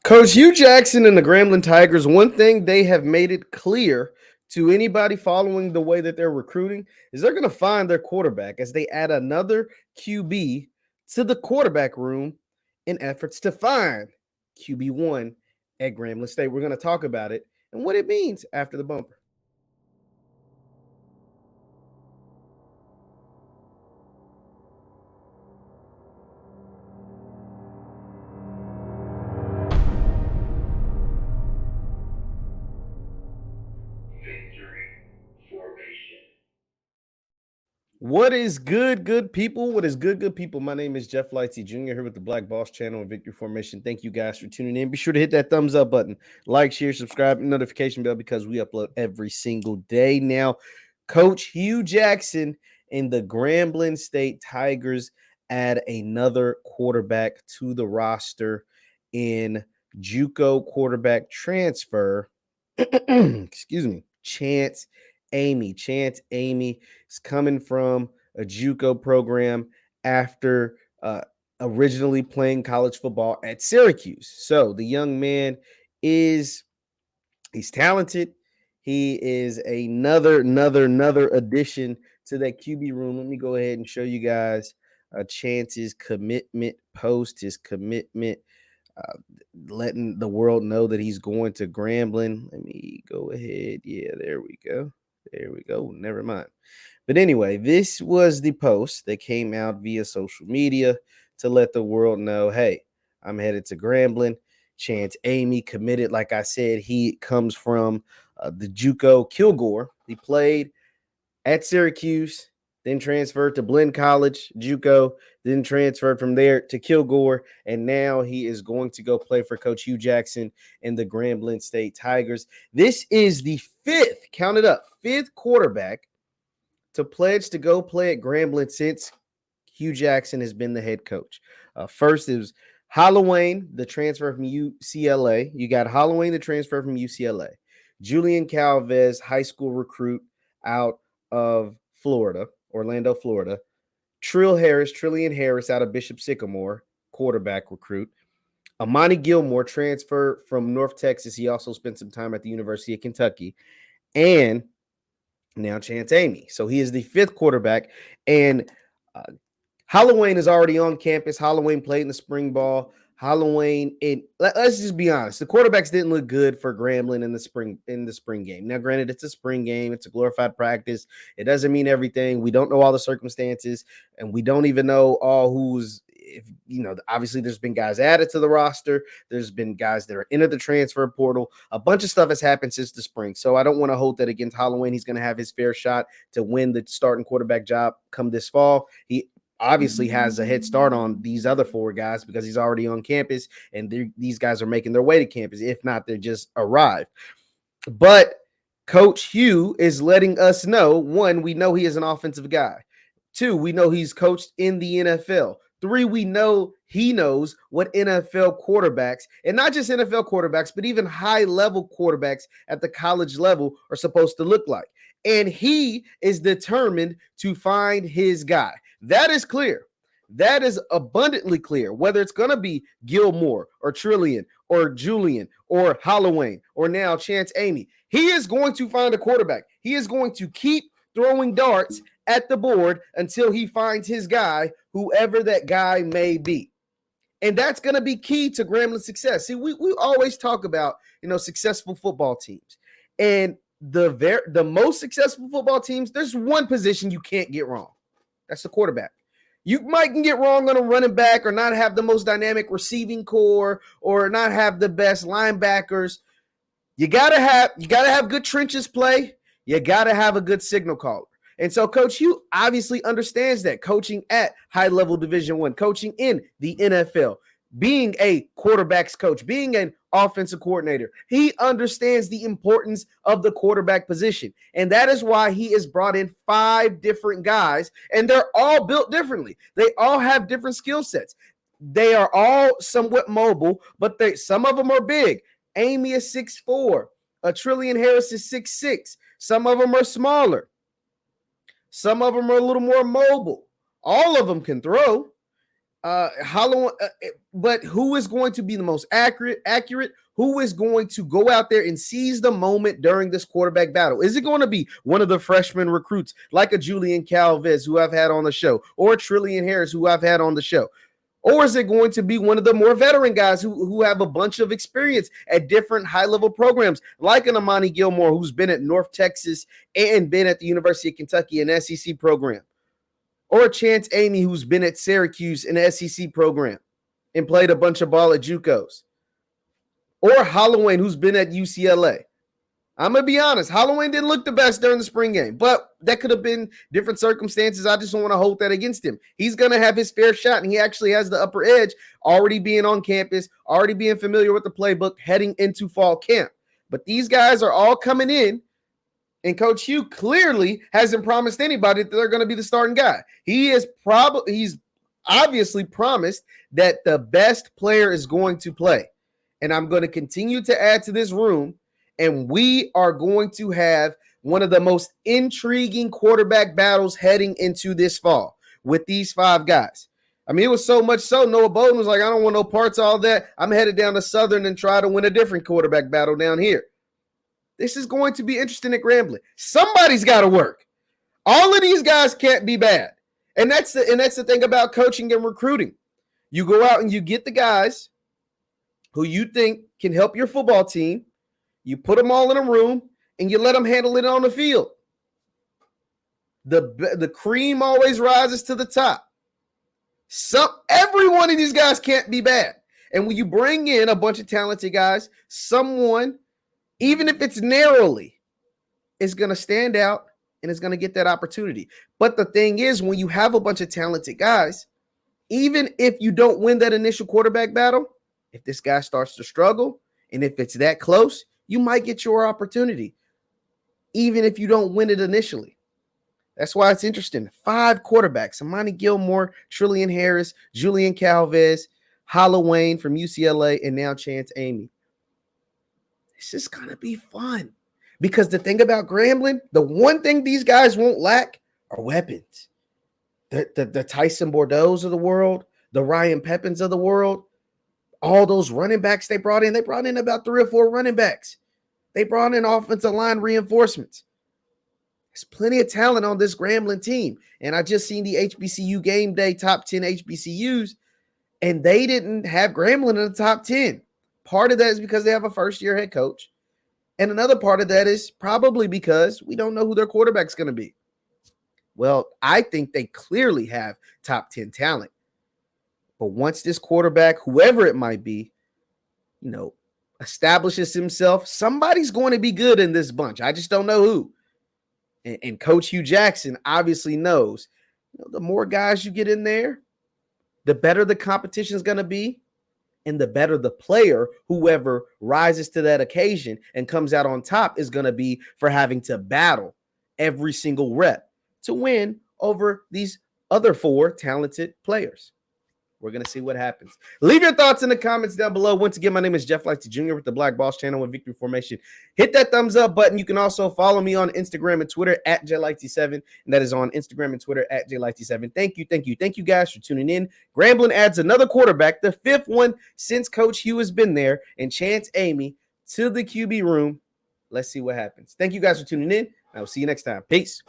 Coach Hue Jackson and the Grambling Tigers, one thing they have made it clear to anybody following the way that they're recruiting is they're going to find their quarterback as they add another QB to the quarterback room in efforts to find QB1 at Grambling State. We're going to talk about it and what it means after the bumper. What is good people? What is good people? My name is JeffLightsyJr. here with the Black Boss channel and Victory Formation. Thank you guys for tuning in. Be sure to hit that thumbs up button, like, share, subscribe, and notification bell because we upload every single day. Now, Coach Hue Jackson and the Grambling State Tigers add another quarterback to the roster in JUCO quarterback transfer. Excuse me, Chance Amie. Chance Amie is coming from a JUCO program after originally playing college football at Syracuse. So the young man he's talented. He is another addition to that QB room. Let me go ahead and show you guys Chance's commitment post, his commitment, letting the world know that he's going to Grambling. Let me go ahead. Yeah, there we go. There we go. Never mind. But anyway, this was the post that came out via social media to let the world know, hey, I'm headed to Grambling. Chance Amie committed. Like I said, he comes from the JUCO Kilgore. He played at Syracuse, then transferred to Blinn College, JUCO, then transferred from there to Kilgore, and now he is going to go play for Coach Hue Jackson and the Grambling State Tigers. This is the fifth, count it up, fifth quarterback to pledge to go play at Grambling since Hue Jackson has been the head coach. First, it was Halloween, the transfer from UCLA. You got Halloween, the transfer from UCLA. Julian Calvez, high school recruit out of Florida, Orlando, Florida. Trillian Harris out of Bishop Sycamore, quarterback recruit. Amani Gilmore, transfer from North Texas. He also spent some time at the University of Kentucky. And now Chance Amie. So he is the fifth quarterback. And Halloween is already on campus. Halloween played in the spring ball. Halloween, let's just be honest. The quarterbacks didn't look good for Grambling in the spring game. Now, granted, it's a spring game. It's a glorified practice. It doesn't mean everything. We don't know all the circumstances, and we don't even know all who's. Obviously, there's been guys added to the roster. There's been guys that are into the transfer portal. A bunch of stuff has happened since the spring. So I don't want to hold that against Halloween. He's going to have his fair shot to win the starting quarterback job come this fall. He obviously has a head start on these other four guys because he's already on campus, and these guys are making their way to campus. If not, they're just arrived. But Coach Hue is letting us know, one, we know he is an offensive guy. Two, we know he's coached in the NFL. Three, we know he knows what NFL quarterbacks, and not just NFL quarterbacks, but even high-level quarterbacks at the college level are supposed to look like. And he is determined to find his guy. That is clear. That is abundantly clear. Whether it's going to be Gilmore or Trillian or Julian or Halloween or now Chance Amie, he is going to find a quarterback. He is going to keep throwing darts at the board until he finds his guy, whoever that guy may be. And that's going to be key to Grambling's success. See, we always talk about, successful football teams. And the most successful football teams, there's one position you can't get wrong. That's the quarterback. You might get wrong on a running back or not have the most dynamic receiving core or not have the best linebackers. You gotta have good trenches play. You gotta have a good signal caller. And so Coach Hue obviously understands that, coaching at high-level Division I, coaching in the NFL, being a quarterback's coach, being an offensive coordinator. He understands the importance of the quarterback position. And that is why he has brought in 5 different guys, and they're all built differently. They all have different skill sets. They are all somewhat mobile, but some of them are big. Amie is 6'4". Trillian Harris is 6'6". Some of them are smaller. Some of them are a little more mobile. All of them can throw. But who is going to be the most accurate? Who is going to go out there and seize the moment during this quarterback battle? Is it going to be one of the freshman recruits like a Julian Calvez who I've had on the show, or a Trillian Harris who I've had on the show? Or is it going to be one of the more veteran guys who have a bunch of experience at different high-level programs, like an Amani Gilmore, who's been at North Texas and been at the University of Kentucky, an SEC program? Or a Chance Amie, who's been at Syracuse in the SEC program and played a bunch of ball at JUCOs? Or Holloway, who's been at UCLA? I'm going to be honest. Holloway didn't look the best during the spring game, but that could have been different circumstances. I just don't want to hold that against him. He's going to have his fair shot, and he actually has the upper edge, already being on campus, already being familiar with the playbook, heading into fall camp. But these guys are all coming in, and Coach Hue clearly hasn't promised anybody that they're going to be the starting guy. He's obviously promised that the best player is going to play. And I'm going to continue to add to this room, and we are going to have one of the most intriguing quarterback battles heading into this fall with these 5 guys. I mean, it was so much so Noah Bowden was like, I don't want no parts of all that. I'm headed down to Southern and try to win a different quarterback battle down here. This is going to be interesting at Grambling. Somebody's got to work. All of these guys can't be bad. And that's the thing about coaching and recruiting. You go out and you get the guys who you think can help your football team. You put them all in a room and you let them handle it on the field. The cream always rises to the top. Every one of these guys can't be bad. And when you bring in a bunch of talented guys, someone, even if it's narrowly, is going to stand out and is going to get that opportunity. But the thing is, when you have a bunch of talented guys, even if you don't win that initial quarterback battle, if this guy starts to struggle, and if it's that close, you might get your opportunity, even if you don't win it initially. That's why it's interesting. 5 quarterbacks: Amani Gilmore, Trillian Harris, Julian Calvez, Holloway from UCLA, and now Chance Amie. It's just going to be fun. Because the thing about Grambling, the one thing these guys won't lack are weapons. The Tyson Bordeaux's of the world, the Ryan Pepins of the world, all those running backs they brought in about 3 or 4 running backs. They brought in offensive line reinforcements. There's plenty of talent on this Grambling team. And I just seen the HBCU game day top 10 HBCUs, and they didn't have Grambling in the top 10. Part of that is because they have a first-year head coach. And another part of that is probably because we don't know who their quarterback's going to be. Well, I think they clearly have top 10 talent. But once this quarterback, whoever it might be, establishes himself, somebody's going to be good in this bunch. I just don't know who. And Coach Hue Jackson obviously knows, the more guys you get in there, the better the competition is going to be, and the better the player, whoever rises to that occasion and comes out on top, is going to be for having to battle every single rep to win over these other 4 talented players. We're going to see what happens. Leave your thoughts in the comments down below. Once again, my name is JeffLightsyJr. with the Black Boss channel with Victory Formation. Hit that thumbs up button. You can also follow me on Instagram and Twitter at JLightsy7. And that is on Instagram and Twitter at JLightsy7. Thank you guys for tuning in. Grambling adds another quarterback, the 5th one since Coach Hue has been there, and Chance Amie to the QB room. Let's see what happens. Thank you guys for tuning in. I will see you next time. Peace.